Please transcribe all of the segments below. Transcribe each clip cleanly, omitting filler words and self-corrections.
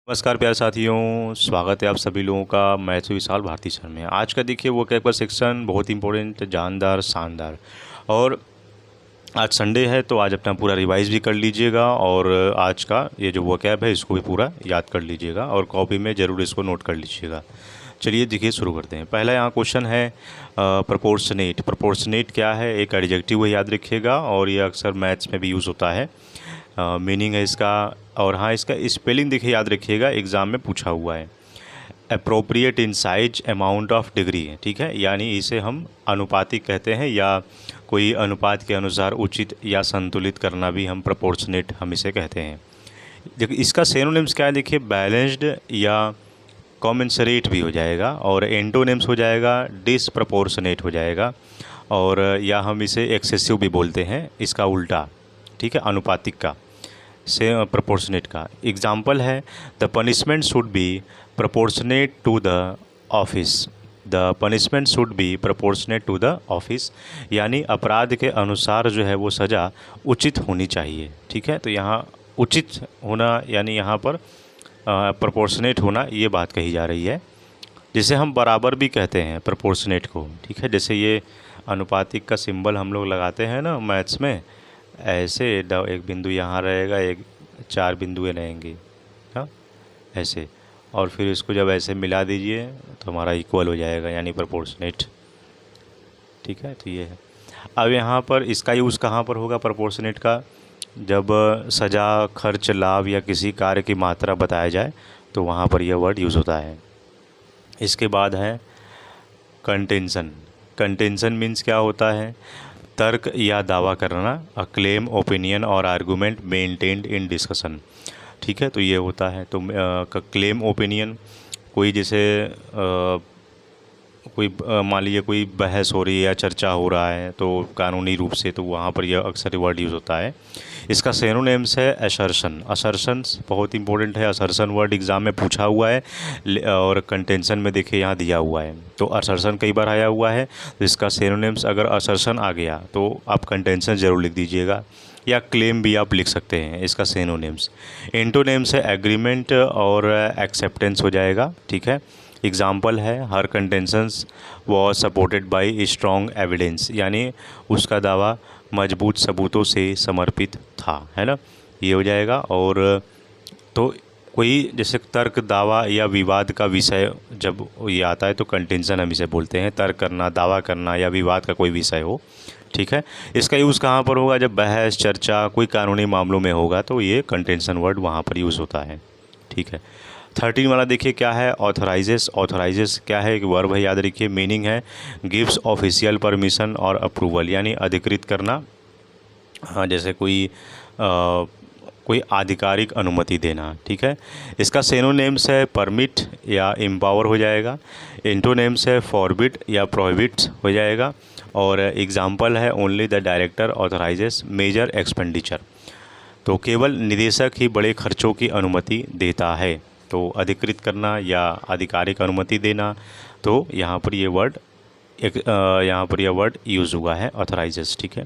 नमस्कार प्यारे साथियों, स्वागत है आप सभी लोगों का मैथ विशाल भारती सर में। आज का देखिए वो कैपर सेक्शन बहुत इंपॉर्टेंट, जानदार, शानदार। और आज संडे है तो आज अपना पूरा रिवाइज भी कर लीजिएगा और आज का ये जो वोकैब है इसको भी पूरा याद कर लीजिएगा और कॉपी में ज़रूर इसको नोट कर लीजिएगा। चलिए देखिए शुरू करते हैं। पहला यहाँ क्वेश्चन है प्रोपोर्शनेट। प्रोपोर्शनेट क्या है? एक एडजेक्टिव है, याद रखिएगा, और ये अक्सर मैथ्स में भी यूज़ होता है। मीनिंग है इसका, और हाँ इसका स्पेलिंग देखिए याद रखिएगा, एग्ज़ाम में पूछा हुआ है। Appropriate in size amount of degree है, ठीक है, यानी इसे हम अनुपातिक कहते हैं, या कोई अनुपात के अनुसार उचित या संतुलित करना भी हम प्रोपोर्शनेट हम इसे कहते हैं। देखिए इसका सिनोनिम्स क्या है, देखिए बैलेंस्ड या कॉमेंसरेट भी हो जाएगा, और एंटोनिम्स हो जाएगा डिसप्रपोर्शनेट हो जाएगा, और या हम इसे एक्सेसिव भी बोलते हैं, इसका उल्टा, ठीक है, अनुपातिक का से प्रोपोर्शनेट का। एग्जाम्पल है the punishment should be proportionate to the office. The punishment should be proportionate to the office, यानी अपराध के अनुसार जो है वो सज़ा उचित होनी चाहिए, ठीक है। तो यहाँ उचित होना यानी यहाँ पर प्रोपोर्शनेट होना, ये बात कही जा रही है, जिसे हम बराबर भी कहते हैं प्रोपोर्शनेट को, ठीक है। जैसे ये अनुपातिक का सिंबल हम लोग लगाते हैं ना मैथ्स में, ऐसे एक बिंदु यहाँ रहेगा, एक 4 बिंदुएँ रहेंगी, हाँ ऐसे, और फिर इसको जब ऐसे मिला दीजिए तो हमारा इक्वल हो जाएगा, यानी प्रोपोर्शनेट, ठीक है। तो ये है। अब यहाँ पर इसका यूज़ कहाँ पर होगा प्रोपोर्शनेट का? जब सज़ा, खर्च, लाभ या किसी कार्य की मात्रा बताया जाए तो वहाँ पर यह वर्ड यूज़ होता है। इसके बाद है कंटेंशन। कंटेंशन मीन्स क्या होता है? तर्क या दावा करना, अ क्लेम, ओपिनियन और आर्गूमेंट मेंटेन्ड इन डिस्कशन, ठीक है। तो ये होता है। तो क्लेम, ओपिनियन, कोई जैसे कोई मान लीजिए कोई बहस हो रही है या चर्चा हो रहा है तो कानूनी रूप से, तो वहाँ पर यह अक्सर वर्ड यूज़ होता है। इसका सिनोनिम्स है असर्शन। असर्शंस बहुत इंपॉर्टेंट है, असर्शन वर्ड एग्ज़ाम में पूछा हुआ है, और कंटेंशन में देखिए यहाँ दिया हुआ है। तो असर्शन कई बार आया हुआ है, तो इसका सिनोनिम्स अगर असर्शन आ गया तो आप कंटेंशन ज़रूर लिख दीजिएगा, या क्लेम भी आप लिख सकते हैं इसका सिनोनिम्स। एंटोनिम्स है एग्रीमेंट और एक्सेप्टेंस हो जाएगा, ठीक है। एग्जाम्पल है her contentions was supported by strong evidence, यानी उसका दावा मजबूत सबूतों से समर्पित था, है ना, ये हो जाएगा। और तो कोई जैसे तर्क, दावा या विवाद का विषय जब ये आता है तो कंटेंशन हम इसे बोलते हैं, तर्क करना, दावा करना या विवाद का कोई विषय हो, ठीक है। इसका यूज़ कहाँ पर होगा? जब बहस, चर्चा, कोई कानूनी मामलों में होगा तो ये कंटेंशन वर्ड वहाँ पर यूज़ होता है, ठीक है। 13 वाला देखिए क्या है, ऑथराइजेस। ऑथराइजेस क्या है? एक वर्ब है, याद रखिए। मीनिंग है गिव्स ऑफिशियल परमिशन और अप्रूवल, यानी अधिकृत करना, हाँ जैसे कोई आधिकारिक अनुमति देना, ठीक है। इसका सिनोनिम्स है परमिट या एम्पावर हो जाएगा। एंटोनिम्स है फॉरबिड या प्रोहिबिट हो जाएगा। और एग्जाम्पल है only the director authorises major expenditure, तो केवल निदेशक ही बड़े खर्चों की अनुमति देता है। तो अधिकृत करना या आधिकारिक अनुमति देना, तो यहाँ पर ये वर्ड यहाँ पर यह वर्ड यूज़ हुआ है, ऑथराइजेस, ठीक है।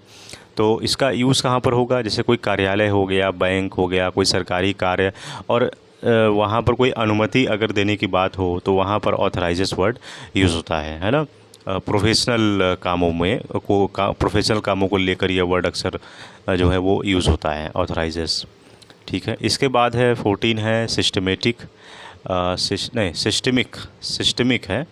तो इसका यूज़ कहाँ पर होगा? जैसे कोई कार्यालय हो गया, बैंक हो गया, कोई सरकारी कार्य, और वहाँ पर कोई अनुमति अगर देने की बात हो तो वहाँ पर ऑथराइजेस वर्ड यूज़ होता है ना। प्रोफेशनल कामों में प्रोफेशनल कामों को लेकर यह वर्ड अक्सर जो है वो यूज़ होता है, ऑथराइजेस, ठीक है। इसके बाद है 14 है सिस्टमेटिक, नहीं सिस्टमिक है,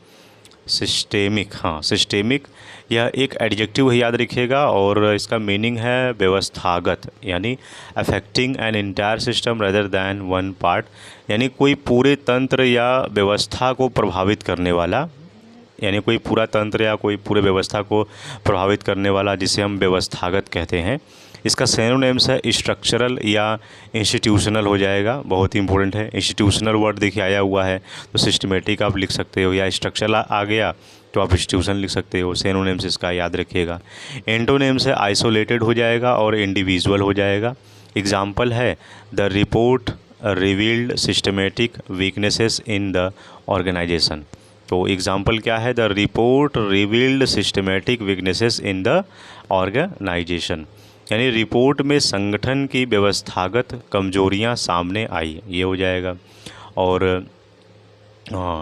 सिस्टेमिक, हाँ सिस्टेमिक। यह एक एडजेक्टिव है, याद रखिएगा, और इसका मीनिंग है व्यवस्थागत, यानी affecting an entire system rather than one part, यानी कोई पूरे तंत्र या व्यवस्था को प्रभावित करने वाला, यानी कोई पूरा तंत्र या कोई पूरे व्यवस्था को प्रभावित करने वाला, जिसे हम व्यवस्थागत कहते हैं। इसका सिनोनिम्स है स्ट्रक्चरल या इंस्टीट्यूशनल हो जाएगा, बहुत ही इंपॉर्टेंट है। इंस्टीट्यूशनल वर्ड देखिए आया हुआ है, तो सिस्टमेटिक आप लिख सकते हो, या स्ट्रक्चरल आ गया तो आप इंस्टीट्यूशन लिख सकते हो। सिनोनिम्स इसका याद रखिएगा। एंटोनिम्स है आइसोलेटेड हो जाएगा और इंडिविजुअल हो जाएगा। एग्जाम्पल है the report revealed systematic weaknesses in the organisation. तो एग्जाम्पल क्या है? The report revealed systematic weaknesses in the organisation, यानी रिपोर्ट में संगठन की व्यवस्थागत कमजोरियां सामने आई, ये हो जाएगा। और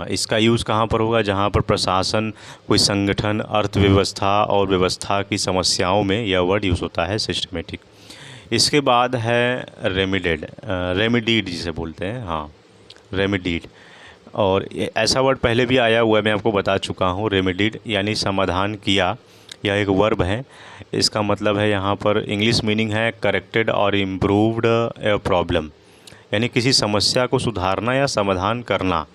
इसका यूज़ कहाँ पर होगा, जहाँ पर प्रशासन, कोई संगठन, अर्थव्यवस्था और व्यवस्था की समस्याओं में यह वर्ड यूज़ होता है, सिस्टमेटिक। इसके बाद है रेमिडेड, रेमिडीड जिसे बोलते हैं, हाँ रेमिडीड। और ऐसा वर्ड पहले भी आया हुआ है, मैं आपको बता चुका हूँ। रेमिडीड यानी समाधान किया, यह एक वर्ब है। इसका मतलब है यहाँ पर इंग्लिश मीनिंग है करेक्टेड और इम्प्रूव्ड ए प्रॉब्लम, यानी किसी समस्या को सुधारना या समाधान करना,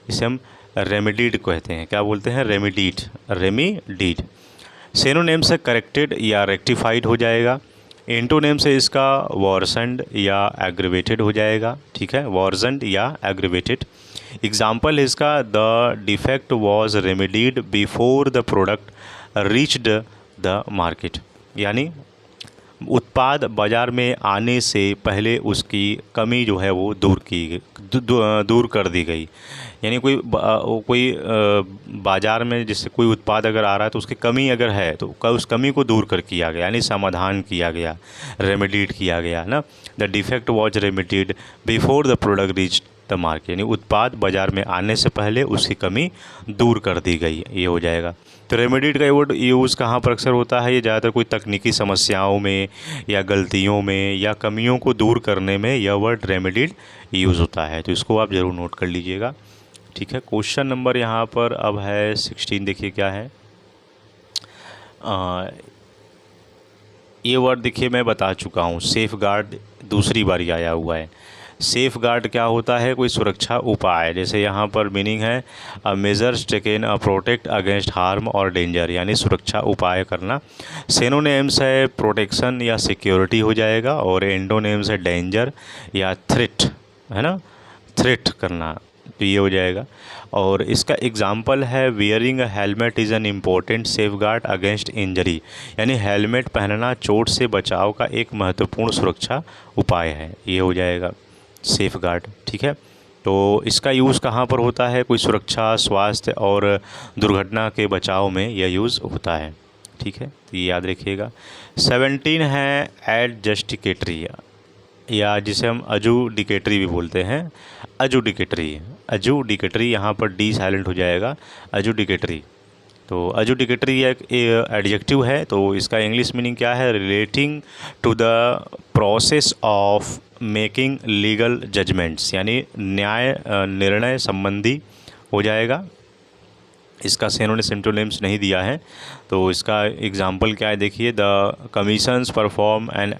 इसे हम रेमिडीड कहते हैं। क्या बोलते हैं, रेमिडीड, रेमिडीड। सिनोनिम से करेक्टेड या रेक्टिफाइड हो जाएगा। एंटोनिम से इसका वर्सेंड या एग्रीवेटेड हो जाएगा, ठीक है, वर्सेंड या एग्रीवेटेड। एग्जाम्पल इसका, the defect was remedied before the product reached the market, यानी उत्पाद बाज़ार में आने से पहले उसकी कमी जो है वो दूर कर दी गई। यानी कोई बाज़ार में जैसे कोई उत्पाद अगर आ रहा है तो उसकी कमी अगर है तो उस कमी को दूर कर किया गया, यानी समाधान किया गया, रेमेडीड किया गया ना। The defect was remedied before the product reach the market, यानी उत्पाद बाज़ार में आने से पहले उसकी कमी दूर कर दी गई, ये हो जाएगा। तो रेमेडीड का वर्ड यूज़ कहाँ पर अक्सर होता है, ये ज़्यादातर कोई तकनीकी समस्याओं में या गलतियों में या कमियों को दूर करने में यह वर्ड रेमेडीड यूज़ होता है। तो इसको आप ज़रूर नोट कर लीजिएगा, ठीक है। क्वेश्चन नंबर यहाँ पर अब है 16, देखिए क्या है। ये वर्ड देखिए मैं बता चुका हूँ, सेफ गार्ड दूसरी बारी आया हुआ है। सेफ गार्ड क्या होता है, कोई सुरक्षा उपाय। जैसे यहाँ पर मीनिंग है a measures taken a protect against harm और डेंजर, यानी सुरक्षा उपाय करना। सिनोनिम्स है प्रोटेक्शन या सिक्योरिटी हो जाएगा, और एंटोनिम्स है डेंजर या थ्रेट, है ना, थ्रेट करना, तो ये हो जाएगा। और इसका एग्जाम्पल है wearing a helmet is an important safe guard against injury, यानी हेलमेट पहनना चोट से बचाव का एक महत्वपूर्ण सुरक्षा उपाय है, ये हो जाएगा सेफ गार्ड, ठीक है। तो इसका यूज़ कहाँ पर होता है, कोई सुरक्षा, स्वास्थ्य और दुर्घटना के बचाव में यह यूज़ होता है, ठीक है, तो ये याद रखिएगा। 17 है एडजस्टिकेटरी, या जिसे हम अजुडिकेटरी भी बोलते हैं, अजुडिकेटरी, अजुडिकेटरी, यहाँ पर डी साइलेंट हो जाएगा, अजुडिकेटरी। तो अजुडिकेटरी एक एडजेक्टिव है, तो इसका इंग्लिश मीनिंग क्या है, relating to the process of making legal judgments, यानी न्याय निर्णय संबंधी हो जाएगा। इसका सिनोनिम्स नहीं दिया है, तो इसका एग्जाम्पल क्या है देखिए, the commissions perform an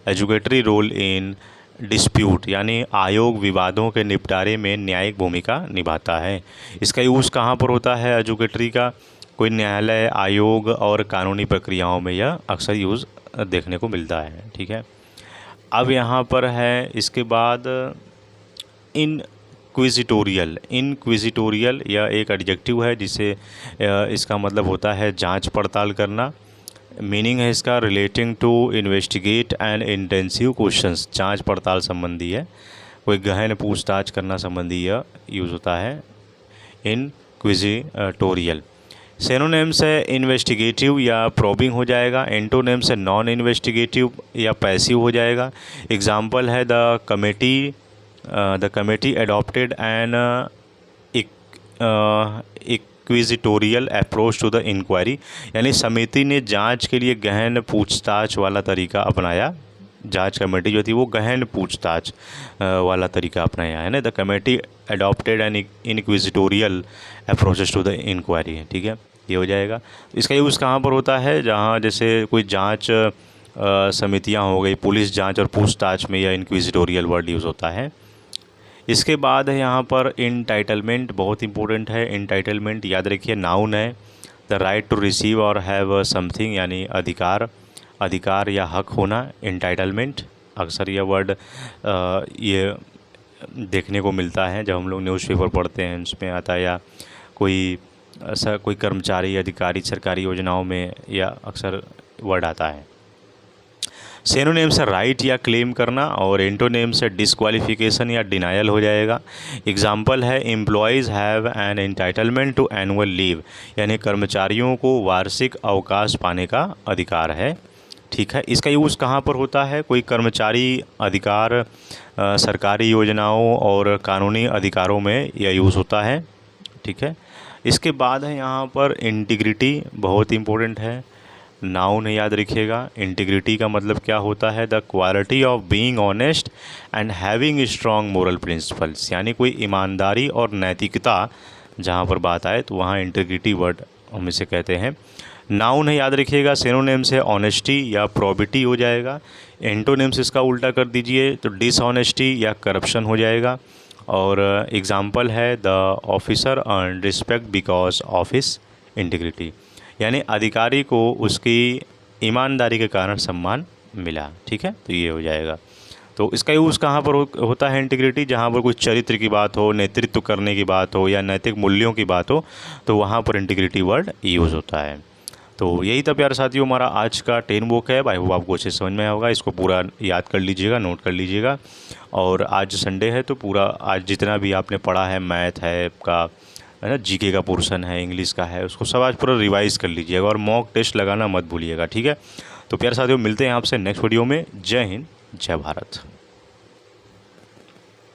educatory role in dispute, यानी आयोग विवादों के निपटारे में न्यायिक भूमिका निभाता है। इसका यूज़ कहाँ पर होता है एजुकेटरी का, कोई न्यायालय, आयोग और कानूनी प्रक्रियाओं में यह अक्सर यूज़ देखने को मिलता है, ठीक है। अब यहाँ पर है इसके बाद इनक्विजिटोरियल, इनक्विजिटोरियल यह एक एडजेक्टिव है जिसे इसका मतलब होता है जांच पड़ताल करना। मीनिंग है इसका relating to investigate and intensive questions, जांच पड़ताल संबंधी है, कोई गहन पूछताछ करना संबंधी यह यूज़ होता है इनक्विजिटोरियल। सिनोनिम्स है इन्वेस्टिगेटिव या प्रोबिंग हो जाएगा, एंटोनिम्स है नॉन इन्वेस्टिगेटिव या पैसिव हो जाएगा। एग्जाम्पल है the committee adopted an inquisitorial approach to the inquiry, यानी समिति ने जांच के लिए गहन पूछताछ वाला तरीका अपनाया। जांच कमेटी जो थी वो गहन पूछताछ वाला तरीका अपनाया है ना। The committee adopted an inquisitorial approaches to the inquiry, ठीक है, ये हो जाएगा। इसका यूज़ कहाँ पर होता है, जहाँ जैसे कोई जांच समितियाँ हो गई, पुलिस जांच और पूछताछ में यह इनक्विजिटोरियल वर्ड यूज़ होता है। इसके बाद है यहाँ पर इंटाइटलमेंट, बहुत इंपॉर्टेंट है। इंटाइटलमेंट याद रखिए नाउन है, द राइट टू रिसीव और हैव समथिंग, यानी अधिकार या हक होना, इंटाइटलमेंट। अक्सर यह वर्ड ये देखने को मिलता है जब हम लोग न्यूज़पेपर पढ़ते हैं, उसमें आता है, या कोई ऐसा कोई कर्मचारी, अधिकारी सरकारी योजनाओं में यह अक्सर वर्ड आता है। सिनोनिम से राइट या क्लेम करना, और एंटोनिम से डिस्क्वालिफिकेशन या डिनायल हो जाएगा। एग्जाम्पल है employees have an entitlement to annual leave, यानी कर्मचारियों को वार्षिक अवकाश पाने का अधिकार है। ठीक है। इसका यूज़ कहाँ पर होता है? कोई कर्मचारी अधिकार, सरकारी योजनाओं और कानूनी अधिकारों में यह यूज़ होता है। ठीक है। इसके बाद है यहाँ पर इंटीग्रिटी, बहुत इंपॉर्टेंट है। नाउन याद रखिएगा। इंटीग्रिटी का मतलब क्या होता है? The quality of being honest and having strong moral principles, यानी कोई ईमानदारी और नैतिकता जहाँ पर बात आए तो वहाँ इंटीग्रिटी वर्ड हम इसे कहते हैं। नाउन है याद रखिएगा। सिनोनिम्स है ऑनेस्टी या प्रोबिटी हो जाएगा। एंटोनिम्स इसका उल्टा कर दीजिए तो डिसऑनेस्टी या करप्शन हो जाएगा। और एग्जाम्पल है the officer earn respect because of his integrity, यानी अधिकारी को उसकी ईमानदारी के कारण सम्मान मिला। ठीक है, तो ये हो जाएगा। तो इसका यूज़ कहाँ पर होता है इंटीग्रिटी? जहाँ पर कुछ चरित्र की बात हो, नेतृत्व करने की बात हो या नैतिक मूल्यों की बात हो तो वहाँ पर इंटीग्रिटी वर्ड यूज़ होता है। तो यही था प्यारे साथियों हमारा आज का 10 बुक है। आई होप आपको अच्छे समझ में आया होगा। इसको पूरा याद कर लीजिएगा, नोट कर लीजिएगा। और आज संडे है तो पूरा आज जितना भी आपने पढ़ा है, मैथ है आपका, है ना, जीके का पोर्शन है, इंग्लिश का है, उसको सब आज पूरा रिवाइज़ कर लीजिएगा और मॉक टेस्ट लगाना मत भूलिएगा। ठीक है, तो प्यारे साथियों मिलते हैं आपसे नेक्स्ट वीडियो में। जय हिंद, जय भारत।